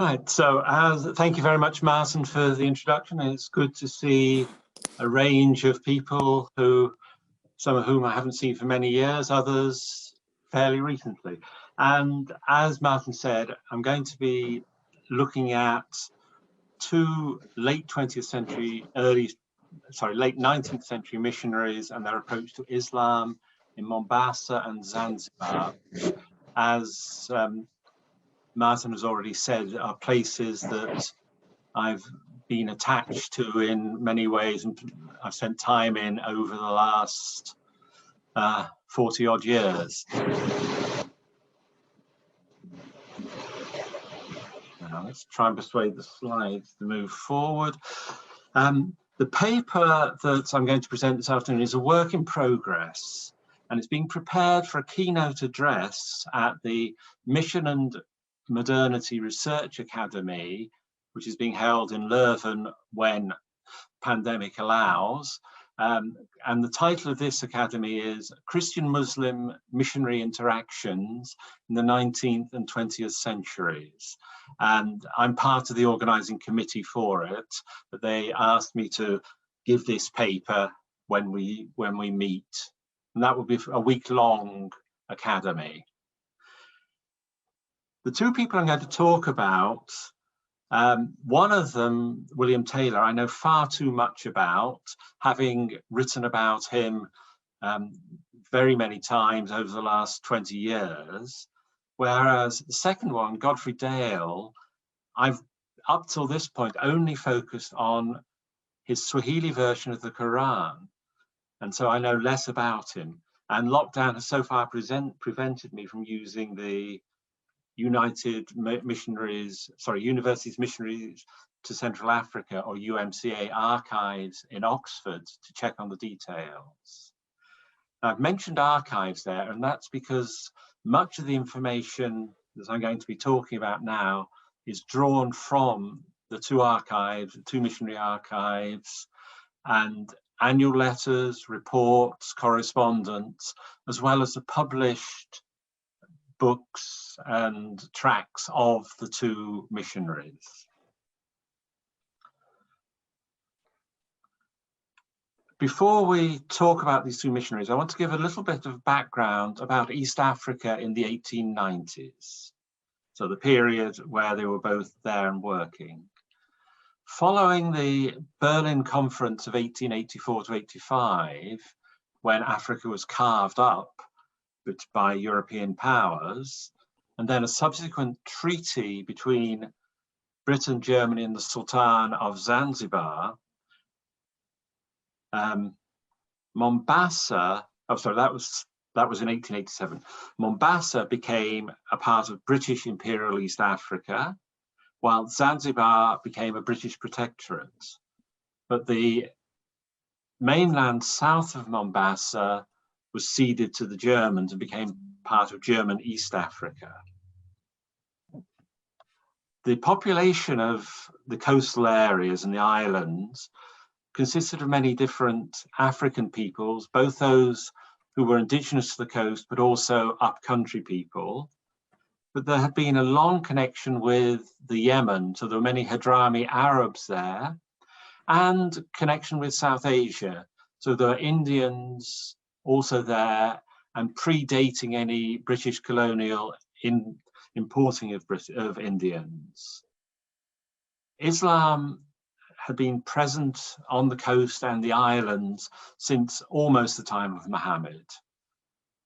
Right, so thank you very much, Martin, for the introduction. It's good to see a range of people some of whom I haven't seen for many years, others fairly recently. And as Martin said, I'm going to be looking at two late 20th century, late 19th century missionaries and their approach to Islam in Mombasa and Zanzibar. As Martin has already said, are places that I've been attached to in many ways, and I've spent time in over the last 40 odd years. Now let's try and persuade the slides to move forward. The paper that I'm going to present this afternoon is a work in progress, and it's being prepared for a keynote address at the Mission and Modernity Research Academy, which is being held in Leuven when pandemic allows. And the title of this academy is Christian-Muslim Missionary Interactions in the 19th and 20th Centuries. And I'm part of the organizing committee for it, but they asked me to give this paper when we meet. And that will be a week-long academy. The two people I'm going to talk about, one of them, William Taylor, I know far too much about, having written about him very many times over the last 20 years. Whereas the second one, Godfrey Dale, I've up till this point only focused on his Swahili version of the Quran. And so I know less about him. And lockdown has so far prevented me from using the Universities Missionaries to Central Africa, or UMCA archives in Oxford, to check on the details. I've mentioned archives there, and that's because much of the information that I'm going to be talking about now is drawn from the two missionary archives, and annual letters, reports, correspondence, as well as the published books and tracts of the two missionaries. Before we talk about these two missionaries, I want to give a little bit of background about East Africa in the 1890s, so the period where they were both there and working. Following the Berlin Conference of 1884 to 85, when Africa was carved up by European powers, and then a subsequent treaty between Britain, Germany, and the Sultan of Zanzibar, Mombasa, that was in 1887. Mombasa became a part of British Imperial East Africa, while Zanzibar became a British protectorate. But the mainland south of Mombasa was ceded to the Germans and became part of German East Africa. The population of the coastal areas and the islands consisted of many different African peoples, both those who were indigenous to the coast, but also upcountry people. But there had been a long connection with the Yemen, so there were many Hadrami Arabs there, and connection with South Asia. So there are Indians also there, and predating any British colonial importing of Indians. Islam had been present on the coast and the islands since almost the time of Muhammad,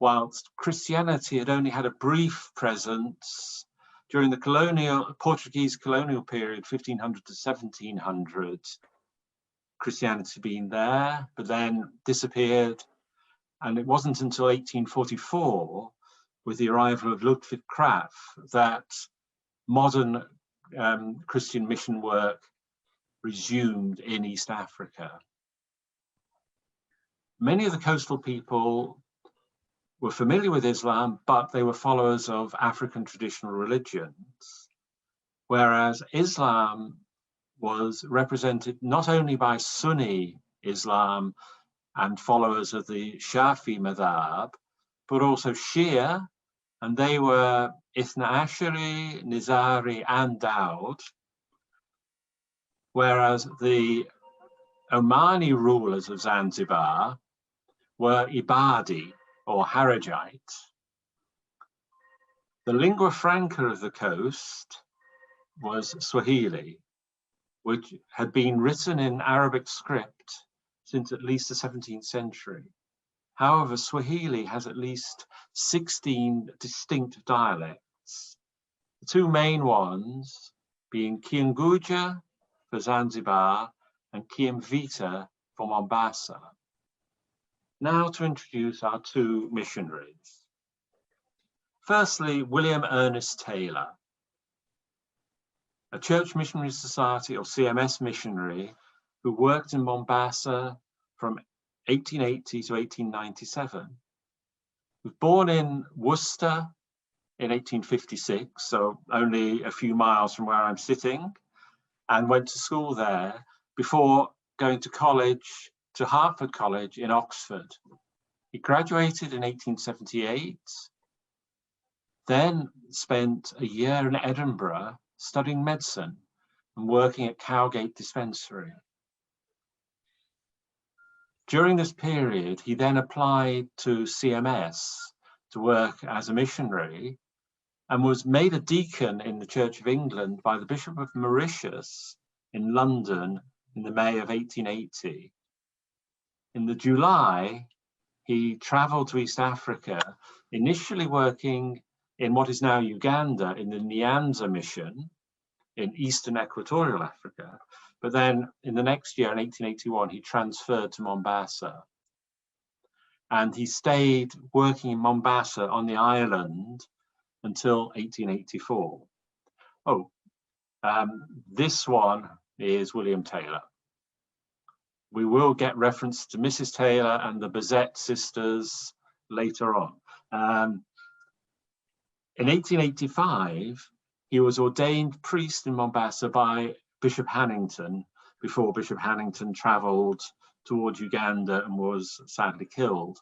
whilst Christianity had only had a brief presence during the Portuguese colonial period, 1500 to 1700. Christianity being there, but then disappeared. And it wasn't until 1844, with the arrival of Ludwig Krapf, that modern Christian mission work resumed in East Africa. Many of the coastal people were familiar with Islam, but they were followers of African traditional religions, whereas Islam was represented not only by Sunni Islam and followers of the Shafi madhab, but also Shia and they were Ithna Ashari, Nizari, and Daud, whereas the Omani rulers of Zanzibar were Ibadi or Harajite. The lingua franca of the coast was Swahili, which had been written in Arabic script since at least the 17th century. However, Swahili has at least 16 distinct dialects. The two main ones being Kiunguja for Zanzibar and Kiemvita for Mombasa. Now to introduce our two missionaries. Firstly, William Ernest Taylor, a Church Missionary Society or CMS missionary who worked in Mombasa from 1880 to 1897. He was born in Worcester in 1856, so only a few miles from where I'm sitting, and went to school there before going to college, to Hertford College in Oxford. He graduated in 1878, then spent a year in Edinburgh studying medicine and working at Cowgate Dispensary. During this period, he then applied to CMS to work as a missionary and was made a deacon in the Church of England by the Bishop of Mauritius in London in the May of 1880. In the July, he traveled to East Africa, initially working in what is now Uganda in the Nyanza mission in Eastern Equatorial Africa. But then in the next year, in 1881, he transferred to Mombasa. And he stayed working in Mombasa on the island until 1884. This one is William Taylor. We will get reference to Mrs. Taylor and the Bazette sisters later on. In 1885, he was ordained priest in Mombasa by Bishop Hannington before Bishop Hannington travelled towards Uganda and was sadly killed.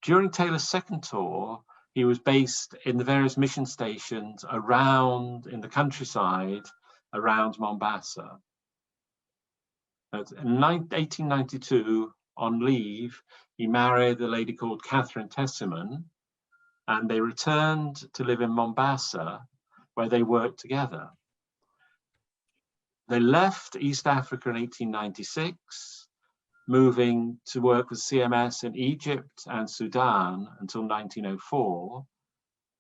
During Taylor's second tour, he was based in the various mission stations around in the countryside around Mombasa. In 1892, on leave, he married a lady called Catherine Tessimon, and they returned to live in Mombasa, where they worked together. They left East Africa in 1896, moving to work with CMS in Egypt and Sudan until 1904,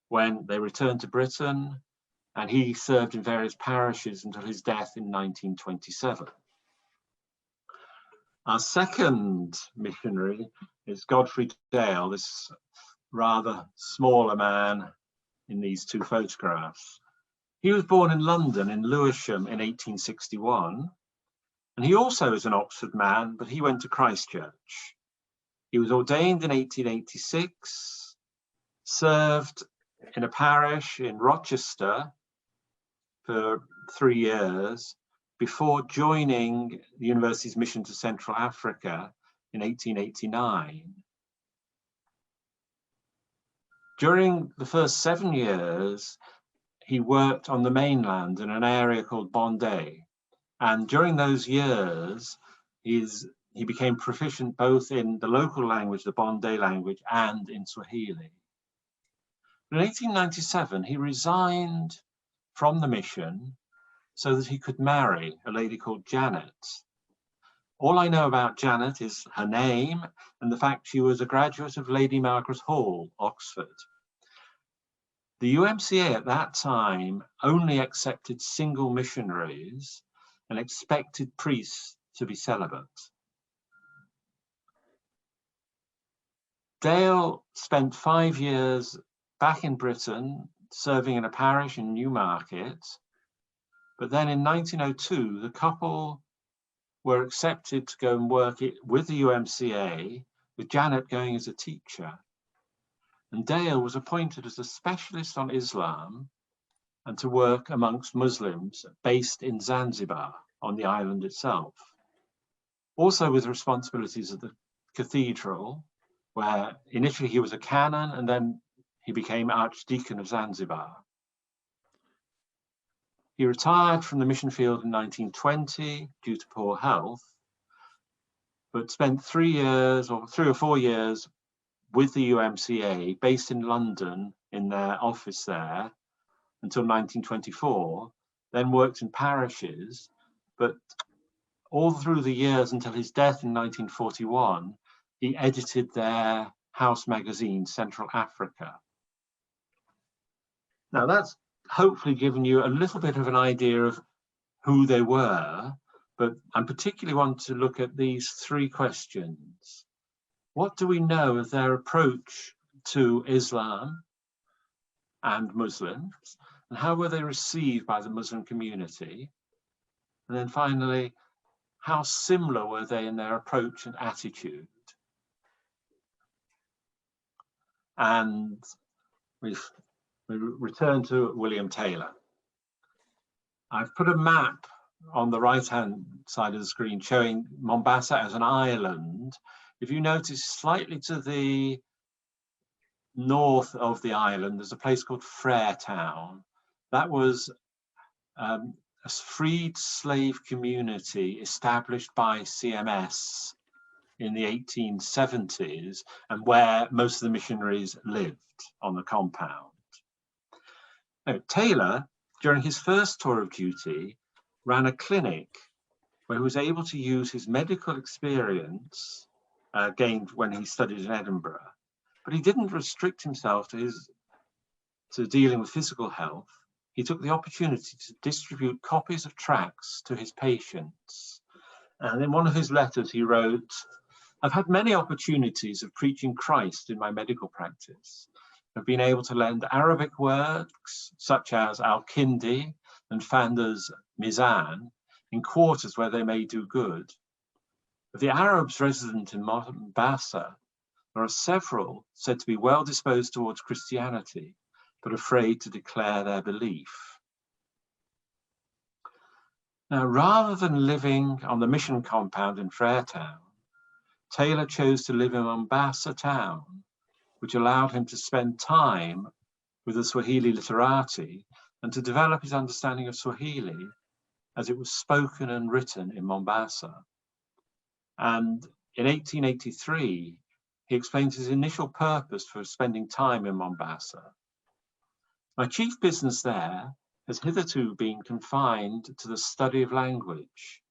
when they returned to Britain, and he served in various parishes until his death in 1927. Our second missionary is Godfrey Dale, this rather smaller man in these two photographs. He was born in London in Lewisham in 1861, and he also is an Oxford man, but he went to Christ Church. He was ordained in 1886, served in a parish in Rochester for 3 years before joining the university's mission to Central Africa in 1889. During the first 7 years, he worked on the mainland in an area called Bombay. And during those years, he became proficient both in the local language, the Bombay language, and in Swahili. In 1897, he resigned from the mission so that he could marry a lady called Janet. All I know about Janet is her name and the fact she was a graduate of Lady Margaret Hall, Oxford. The UMCA at that time only accepted single missionaries and expected priests to be celibate. Dale spent 5 years back in Britain, serving in a parish in Newmarket. But then in 1902, the couple were accepted to go and work with the UMCA, with Janet going as a teacher. And Dale was appointed as a specialist on Islam and to work amongst Muslims based in Zanzibar on the island itself. Also with responsibilities at the cathedral, where initially he was a canon and then he became Archdeacon of Zanzibar. He retired from the mission field in 1920 due to poor health, but spent 3 or 4 years with the UMCA based in London in their office there until 1924, then worked in parishes, but all through the years until his death in 1941, he edited their house magazine, Central Africa. Now that's hopefully given you a little bit of an idea of who they were, but I particularly want to look at these 3 questions. What do we know of their approach to Islam and Muslims, and how were they received by the Muslim community? And then finally, how similar were they in their approach and attitude? And we return to William Taylor. I've put a map on the right-hand side of the screen showing Mombasa as an island. If you notice, slightly to the north of the island, there's a place called Freretown. That was a freed slave community established by CMS in the 1870s, and where most of the missionaries lived on the compound. Now, Taylor, during his first tour of duty, ran a clinic where he was able to use his medical experience gained when he studied in Edinburgh, but he didn't restrict himself to dealing with physical health. He took the opportunity to distribute copies of tracts to his patients. And in one of his letters, he wrote, "I've had many opportunities of preaching Christ in my medical practice. I've been able to lend Arabic works such as Al-Kindi and Fander's Mizan in quarters where they may do good. Of the Arabs resident in Mombasa, there are several said to be well disposed towards Christianity, but afraid to declare their belief." Now, rather than living on the mission compound in Freretown, Taylor chose to live in Mombasa town, which allowed him to spend time with the Swahili literati and to develop his understanding of Swahili as it was spoken and written in Mombasa. And in 1883, he explains his initial purpose for spending time in Mombasa. "My chief business there has hitherto been confined to the study of language.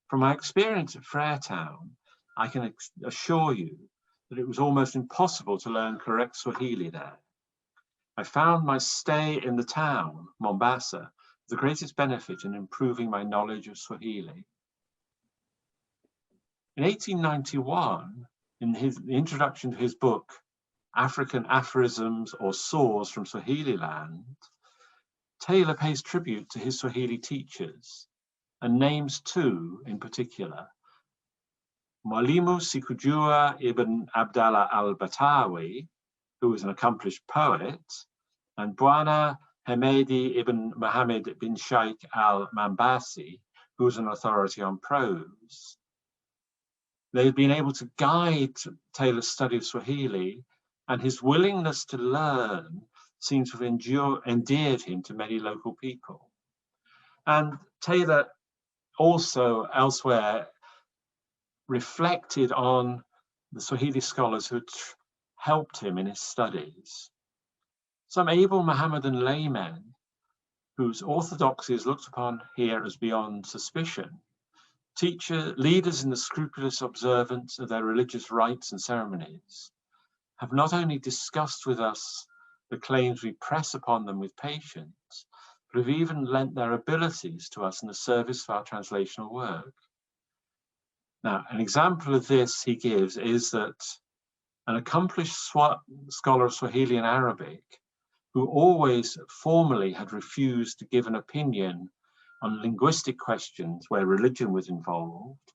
From my experience at Freretown, I can assure you that it was almost impossible to learn correct Swahili there. I found my stay in the town, Mombasa, the greatest benefit in improving my knowledge of Swahili." In 1891, in the introduction to his book, African Aphorisms or Saws from Swahili Land, Taylor pays tribute to his Swahili teachers and names 2 in particular: Mwalimu Sikujua ibn Abdallah al-Batawi, who was an accomplished poet, and Bwana Hemedi ibn Muhammad bin Sheikh al-Mambasi, who was an authority on prose. They had been able to guide Taylor's study of Swahili, and his willingness to learn seems to have endeared him to many local people. And Taylor also elsewhere reflected on the Swahili scholars who had helped him in his studies. Some able Mohammedan laymen, whose orthodoxy is looked upon here as beyond suspicion, leaders in the scrupulous observance of their religious rites and ceremonies, have not only discussed with us the claims we press upon them with patience, but have even lent their abilities to us in the service of our translational work. Now, an example of this he gives is that an accomplished scholar of Swahili and Arabic, who always formally had refused to give an opinion on linguistic questions where religion was involved,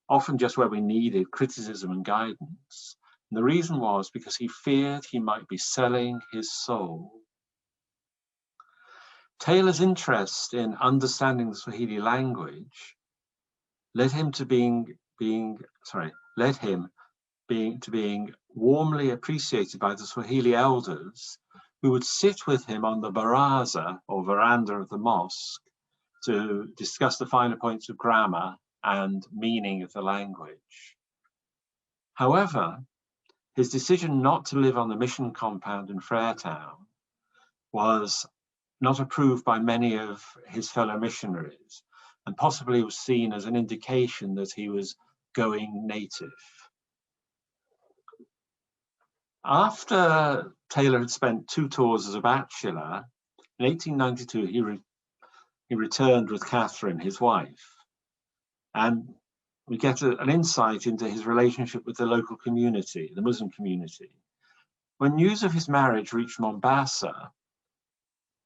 often just where we needed criticism and guidance. And the reason was because he feared he might be selling his soul. Taylor's interest in understanding the Swahili language led him to being warmly appreciated by the Swahili elders, who would sit with him on the baraza, or veranda of the mosque, to discuss the finer points of grammar and meaning of the language. However, his decision not to live on the mission compound in Freetown was not approved by many of his fellow missionaries, and possibly was seen as an indication that he was going native. After Taylor had spent 2 tours as a bachelor, in 1892 he returned with Catherine, his wife, and we get an insight into his relationship with the local community, the Muslim community. When news of his marriage reached Mombasa,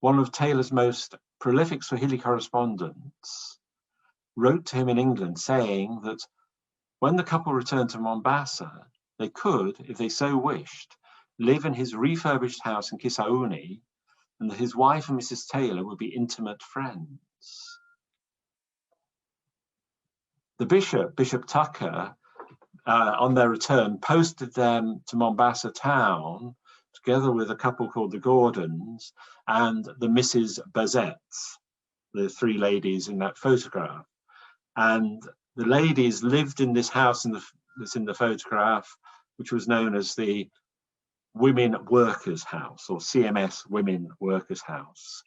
one of Taylor's most prolific Swahili correspondents wrote to him in England saying that when the couple returned to Mombasa, they could, if they so wished, live in his refurbished house in Kisauni, and that his wife and Mrs. Taylor would be intimate friends. The Bishop Tucker, on their return, posted them to Mombasa town, together with a couple called the Gordons and the Mrs. Bazettes, the 3 ladies in that photograph. And the ladies lived in this house that's in the photograph, which was known as the Women Workers' House, or CMS Women Workers' House.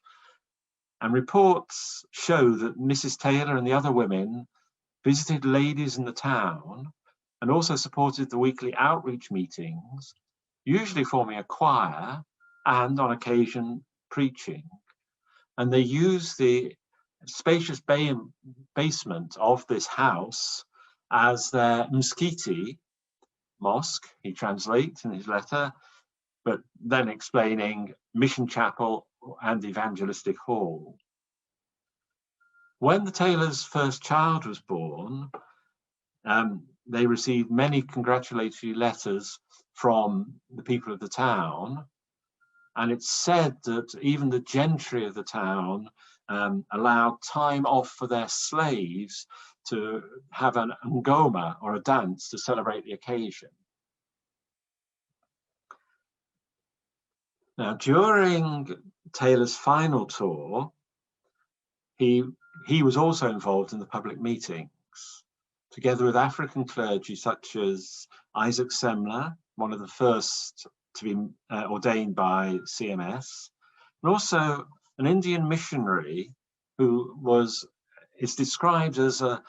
And reports show that Mrs. Taylor and the other women visited ladies in the town and also supported the weekly outreach meetings, usually forming a choir and, on occasion, preaching. And they used the spacious basement of this house as their mskiti, mosque, he translates in his letter, but then explaining mission chapel and evangelistic hall. When the Taylors' first child was born, they received many congratulatory letters from the people of the town. And it's said that even the gentry of the town allowed time off for their slaves to have an ngoma, or a dance, to celebrate the occasion. Now, during Taylor's final tour, he was also involved in the public meetings, together with African clergy such as Isaac Semler, one of the first to be ordained by CMS, and also an Indian missionary who is described as a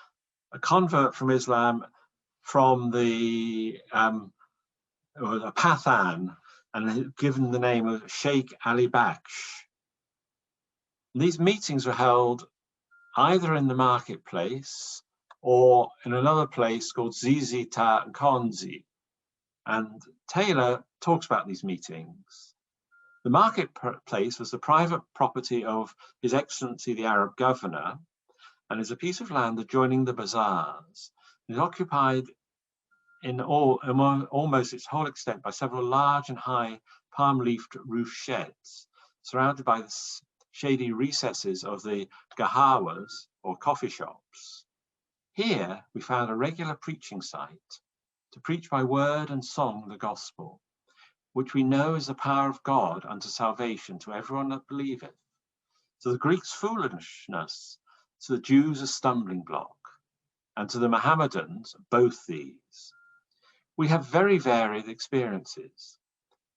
convert from Islam from a Pathan, and given the name of Sheikh Ali Baksh. These meetings were held either in the marketplace or in another place called Zizita Nkonzi. And Taylor talks about these meetings. The marketplace was the private property of His Excellency the Arab Governor, and is a piece of land adjoining the bazaars. It is occupied in almost its whole extent by several large and high palm-leafed roof sheds, surrounded by the shady recesses of the gahawas, or coffee shops. Here we found a regular preaching site, to preach by word and song the gospel, which we know is the power of God unto salvation to everyone that believeth. To the Greeks foolishness, to the Jews a stumbling block, and to the Mohammedans both these. We have very varied experiences,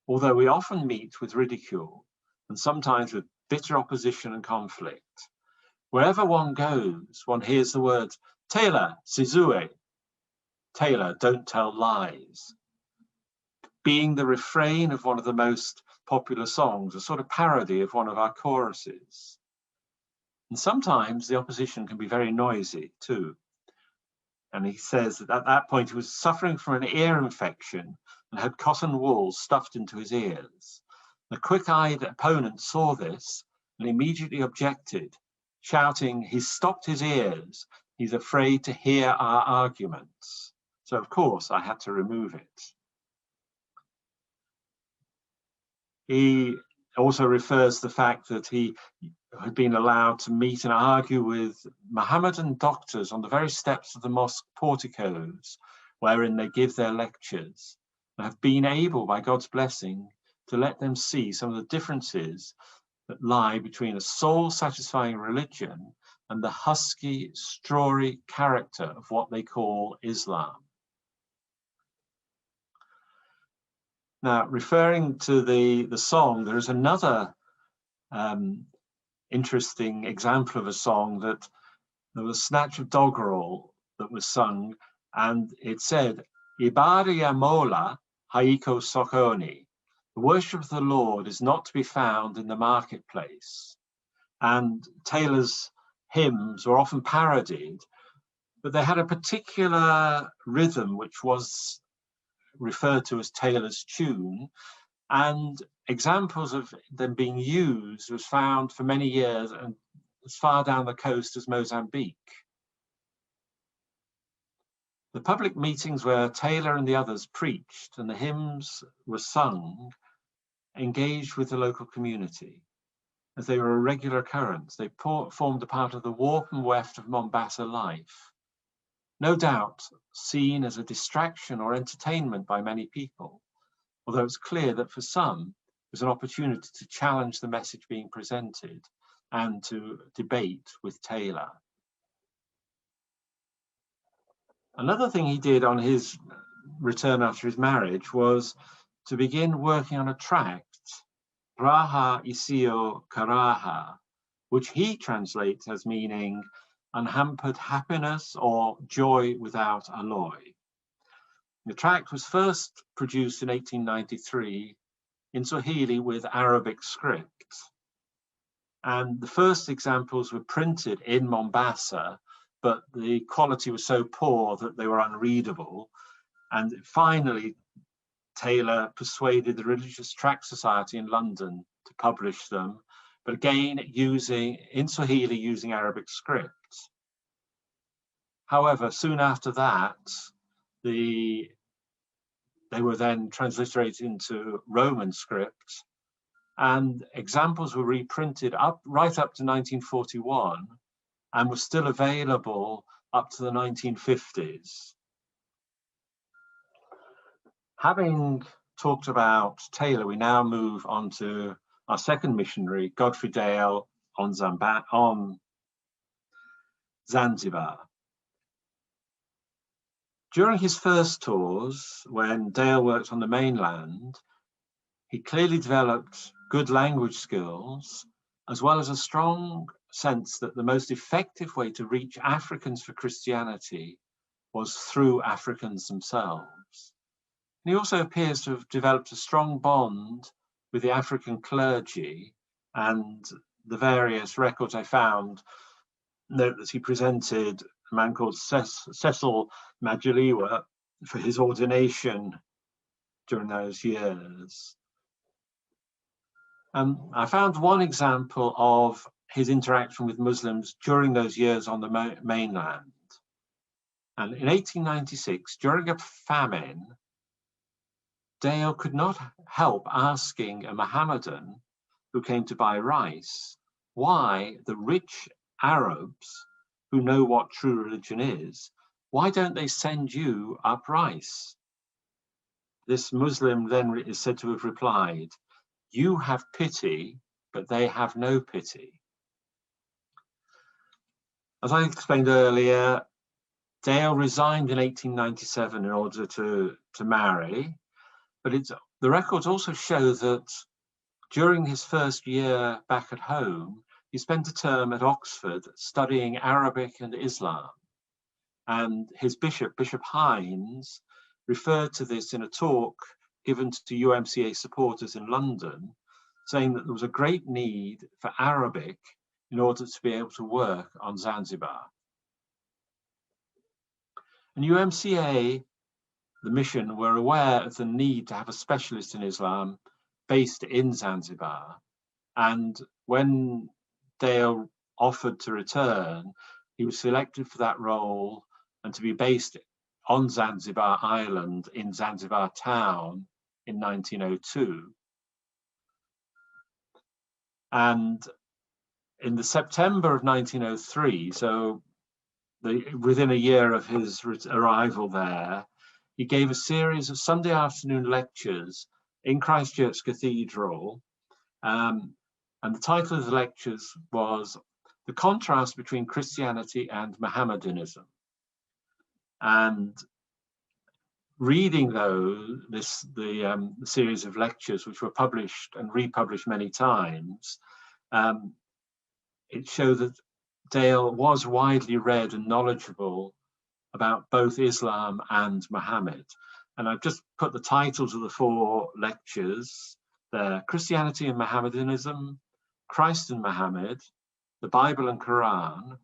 although we often meet with ridicule and sometimes with bitter opposition and conflict. Wherever one goes, one hears the words, Taylor, Sizue, Taylor, don't tell lies, being the refrain of one of the most popular songs, a sort of parody of one of our choruses. And sometimes the opposition can be very noisy too. And he says that at that point he was suffering from an ear infection and had cotton wool stuffed into his ears. The quick-eyed opponent saw this and immediately objected, shouting, he's stopped his ears, he's afraid to hear our arguments. So of course I had to remove it. He also refers to the fact that he had been allowed to meet and argue with Mohammedan doctors on the very steps of the mosque porticos, wherein they give their lectures. and have been able, by God's blessing, to let them see some of the differences that lie between a soul-satisfying religion and the husky, strawy character of what they call Islam. Now, referring to the song, there is another interesting example of a song that there was a snatch of doggerel that was sung, and it said, Ibada ya Mola haiko sokoni. The worship of the Lord is not to be found in the marketplace. And Taylor's hymns were often parodied, but they had a particular rhythm which was referred to as Taylor's tune, and examples of them being used was found for many years and as far down the coast as Mozambique. The public meetings where Taylor and the others preached and the hymns were sung engaged with the local community, as they were a regular occurrence. They formed a part of the warp and weft of Mombasa life, no doubt seen as a distraction or entertainment by many people, although it's clear that for some it was an opportunity to challenge the message being presented and to debate with Taylor. Another thing he did on his return after his marriage was to begin working on a tract, Raha Isio Karaha, which he translates as meaning unhampered happiness or joy without alloy. The tract was first produced in 1893 in Swahili with Arabic script. And the first examples were printed in Mombasa, but the quality was so poor that they were unreadable. And finally, Taylor persuaded the Religious Tract Society in London to publish them, but again, in Swahili using Arabic script. However, soon after that, they were then transliterated into Roman script, and examples were reprinted right up to 1941 and were still available up to the 1950s. Having talked about Taylor, we now move on to our second missionary, Godfrey Dale, on Zanzibar. During his first tours, when Dale worked on the mainland, he clearly developed good language skills, as well as a strong sense that the most effective way to reach Africans for Christianity was through Africans themselves. And he also appears to have developed a strong bond with the African clergy, and the various records I found note that he presented a man called Cecil Majaliwa for his ordination during those years. I found one example of his interaction with Muslims during those years on the mainland. And in 1896, during a famine, Dale could not help asking a Mohammedan who came to buy rice why the rich Arabs who know what true religion is, why don't they send you up rice? This Muslim then is said to have replied, you have pity, but they have no pity. As I explained earlier, Dale resigned in 1897 in order to marry, but the records also show that during his first year back at home, he spent a term at Oxford studying Arabic and Islam. And his bishop, Bishop Hines, referred to this in a talk given to UMCA supporters in London, saying that there was a great need for Arabic in order to be able to work on Zanzibar. And UMCA, the mission, were aware of the need to have a specialist in Islam based in Zanzibar. And when Dale offered to return, he was selected for that role and to be based on Zanzibar Island in Zanzibar town in 1902. And in the September of 1903, so within a year of his arrival there, he gave a series of Sunday afternoon lectures in Christchurch Cathedral. And the title of the lectures was The Contrast Between Christianity and Mohammedanism. And reading the series of lectures, which were published and republished many times, it showed that Dale was widely read and knowledgeable about both Islam and Muhammad. And I've just put the titles of the 4 lectures there: Christianity and Mohammedanism, Christ and Muhammad, the Bible and Quran,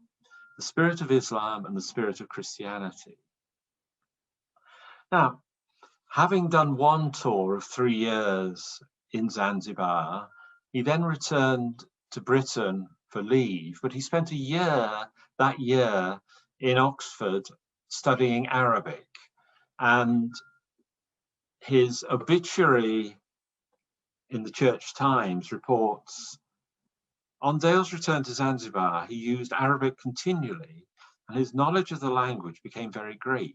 the Spirit of Islam and the Spirit of Christianity. Now, having done one tour of 3 years in Zanzibar, he then returned to Britain for leave, but he spent that year in Oxford studying Arabic. And his obituary in the Church Times reports, on Dale's return to Zanzibar, he used Arabic continually, and his knowledge of the language became very great.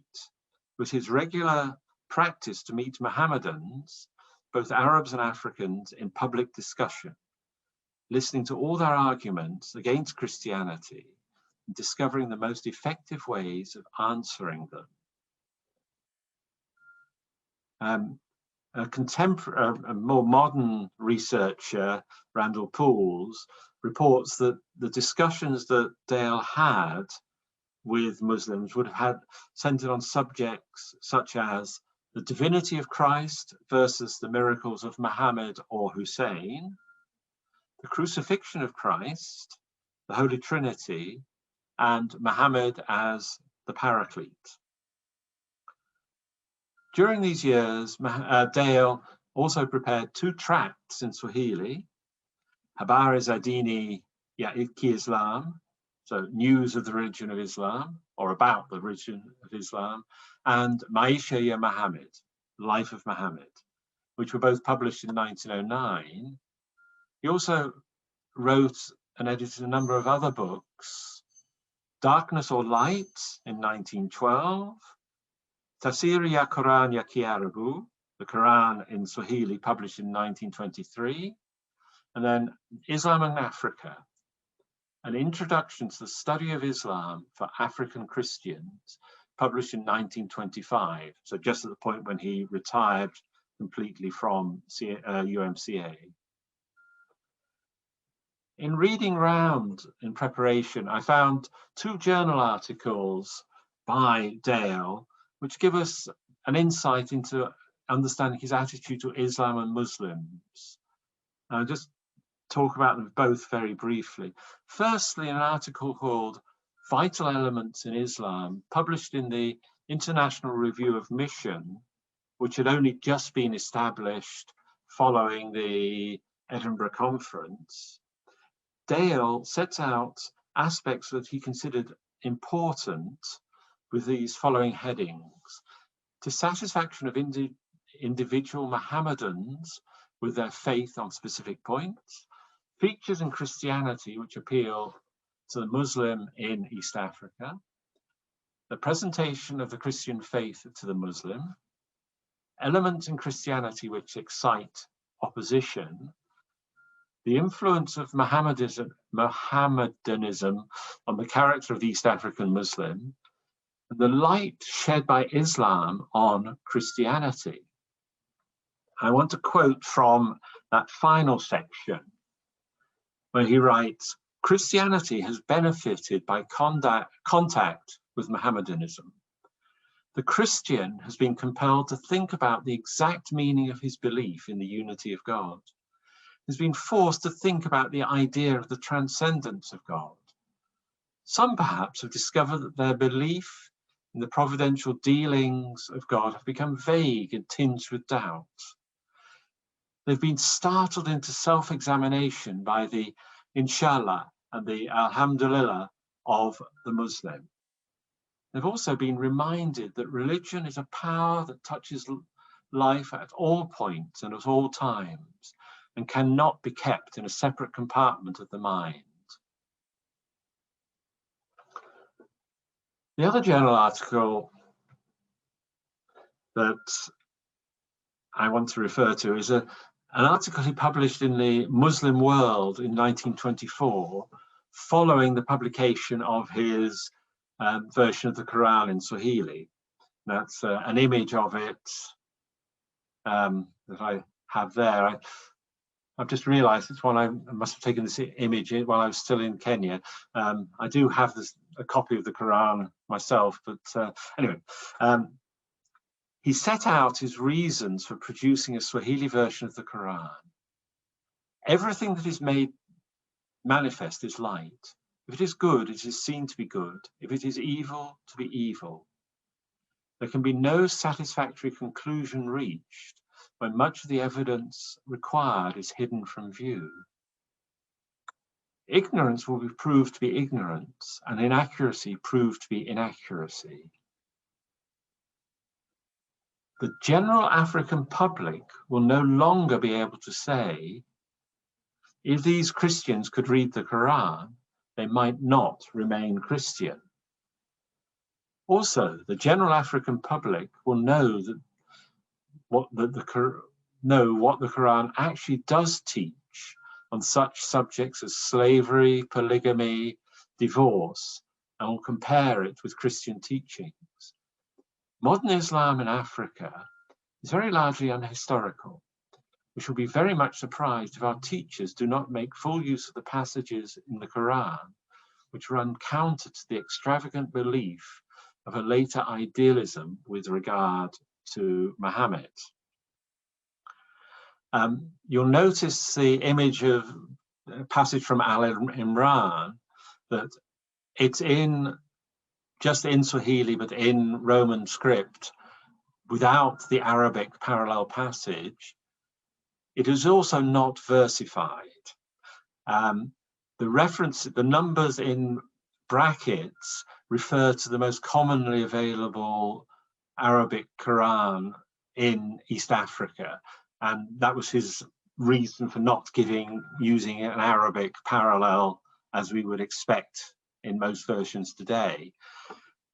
With his regular practice to meet Mohammedans, both Arabs and Africans, in public discussion, listening to all their arguments against Christianity, and discovering the most effective ways of answering them. A more modern researcher, Randall Pools, reports that the discussions that Dale had with Muslims would have centered on subjects such as the divinity of Christ versus the miracles of Muhammad or Hussein, the crucifixion of Christ, the Holy Trinity, and Muhammad as the Paraclete. During these years, Dale also prepared 2 tracts in Swahili, Habari za Dini ya Kiislam, so news of the religion of Islam, or about the religion of Islam, and Maisha ya Muhammad, Life of Muhammad, which were both published in 1909. He also wrote and edited a number of other books: Darkness or Light in 1912, Tafsir ya Quran ya Kiarabu, the Quran in Swahili, published in 1923, and then Islam in Africa, an introduction to the study of Islam for African Christians, published in 1925, so just at the point when he retired completely from UMCA. In reading round in preparation, I found 2 journal articles by Dale, which give us an insight into understanding his attitude to Islam and Muslims. I'll just talk about them both very briefly. Firstly, an article called Vital Elements in Islam, published in the International Review of Mission, which had only just been established following the Edinburgh Conference. Dale sets out aspects that he considered important with these following headings: dissatisfaction of individual Mohammedans with their faith on specific points, features in Christianity which appeal to the Muslim in East Africa, the presentation of the Christian faith to the Muslim, elements in Christianity which excite opposition, the influence of Mohammedanism on the character of the East African Muslim, and the light shed by Islam on Christianity. I want to quote from that final section where he writes, Christianity has benefited by contact with Mohammedanism. The Christian has been compelled to think about the exact meaning of his belief in the unity of God. Has been forced to think about the idea of the transcendence of God. Some perhaps have discovered that their belief in the providential dealings of God have become vague and tinged with doubt. They've been startled into self-examination by the Inshallah and the Alhamdulillah of the Muslim. They've also been reminded that religion is a power that touches life at all points and at all times, and cannot be kept in a separate compartment of the mind. The other journal article that I want to refer to is an article he published in the Muslim World in 1924, following the publication of his version of the Quran in Swahili. That's an image of it that I have there. I've just realized it's one I must have taken this image while I was still in Kenya. I do have a copy of the Quran myself, but anyway, he set out his reasons for producing a Swahili version of the Quran. Everything that is made manifest is light. If it is good, it is seen to be good. If it is evil, to be evil. There can be no satisfactory conclusion reached when much of the evidence required is hidden from view. Ignorance will be proved to be ignorance, and inaccuracy proved to be inaccuracy. The general African public will no longer be able to say, if these Christians could read the Quran, they might not remain Christian. Also, the general African public will know what the Quran actually does teach on such subjects as slavery, polygamy, divorce, and will compare it with Christian teachings. Modern Islam in Africa is very largely unhistorical. We shall be very much surprised if our teachers do not make full use of the passages in the Quran which run counter to the extravagant belief of a later idealism with regard to Muhammad. You'll notice the image of a passage from Al-Imran, that it's just in Swahili, but in Roman script, without the Arabic parallel passage. It is also not versified. The numbers in brackets refer to the most commonly available Arabic Quran in East Africa. And that was his reason for not using an Arabic parallel as we would expect in most versions today.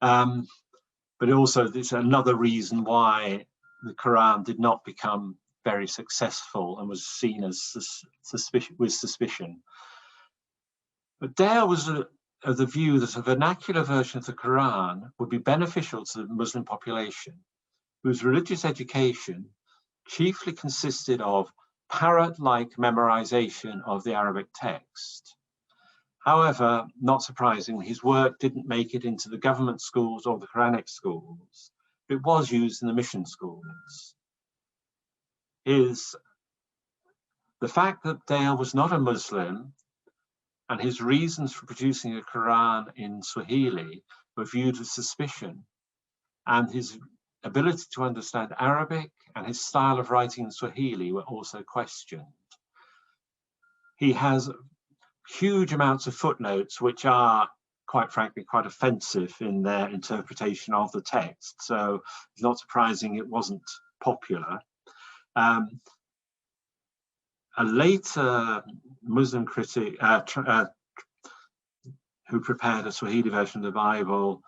But also there's another reason why the Quran did not become very successful and was seen as with suspicion. But Dale was of the view that a vernacular version of the Quran would be beneficial to the Muslim population, whose religious education chiefly consisted of parrot-like memorization of the Arabic text. However, not surprisingly, his work didn't make it into the government schools or the Quranic schools. It was used in the mission schools. The fact that Dale was not a Muslim and his reasons for producing a Quran in Swahili were viewed with suspicion, and his ability to understand Arabic and his style of writing in Swahili were also questioned. He has huge amounts of footnotes, which are, quite frankly, quite offensive in their interpretation of the text. So it's not surprising it wasn't popular. A later Muslim critic who prepared a Swahili version of the Bible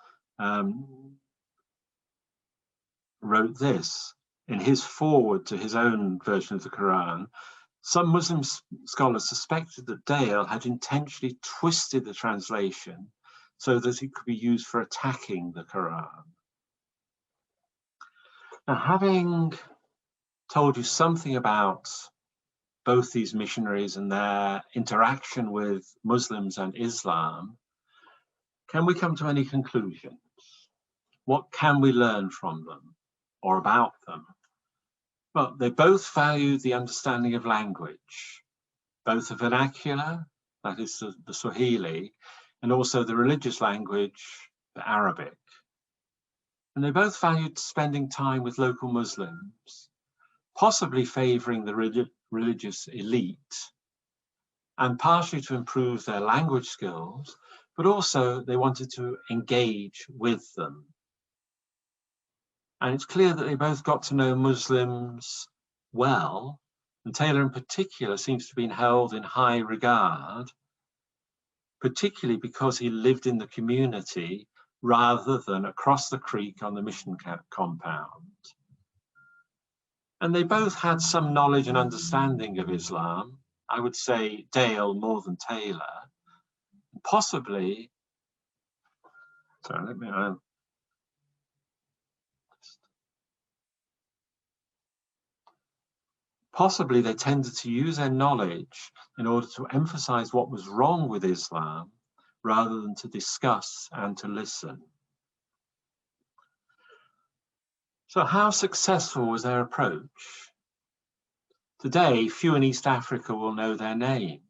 wrote this in his foreword to his own version of the Quran. Some Muslim scholars suspected that Dale had intentionally twisted the translation so that it could be used for attacking the Quran. Now, having told you something about both these missionaries and their interaction with Muslims and Islam, can we come to any conclusions? What can we learn from them or about them? Well, they both valued the understanding of language, both the vernacular, that is the Swahili, and also the religious language, the Arabic. And they both valued spending time with local Muslims, possibly favoring the religious elite, and partially to improve their language skills, but also they wanted to engage with them. And it's clear that they both got to know Muslims well, and Taylor in particular seems to have been held in high regard, particularly because he lived in the community rather than across the creek on the mission compound. And they both had some knowledge and understanding of Islam. I would say Dale more than Taylor. Possibly, sorry, let me possibly they tended to use their knowledge in order to emphasize what was wrong with Islam rather than to discuss and to listen. So how successful was their approach? Today, few in East Africa will know their names.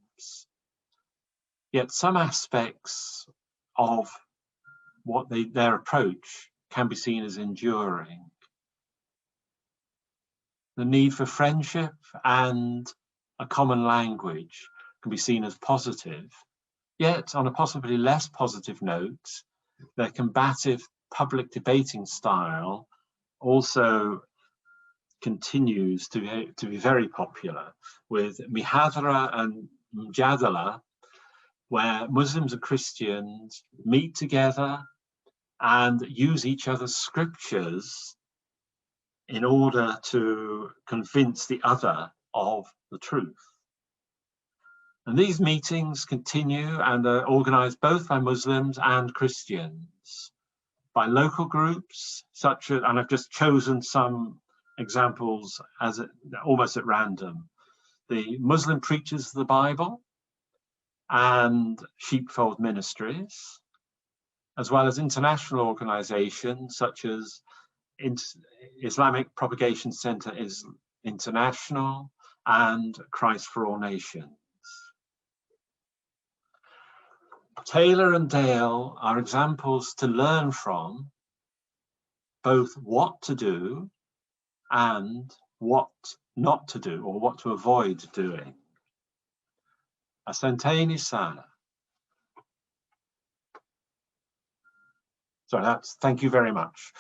Yet some aspects of what their approach can be seen as enduring. The need for friendship and a common language can be seen as positive. Yet, on a possibly less positive note, their combative public debating style also continues to be very popular, with Mihadra and Mjadala, where Muslims and Christians meet together and use each other's scriptures in order to convince the other of the truth. And these meetings continue and are organized both by Muslims and Christians, by local groups such as, and I've just chosen some examples as almost at random, the Muslim Preachers of the Bible and Sheepfold Ministries, as well as international organizations such as Islamic Propagation Center is International and Christ for All Nations. Taylor and Dale are examples to learn from, both what to do and what not to do, or what to avoid doing. Asanteni sana. So thank you very much.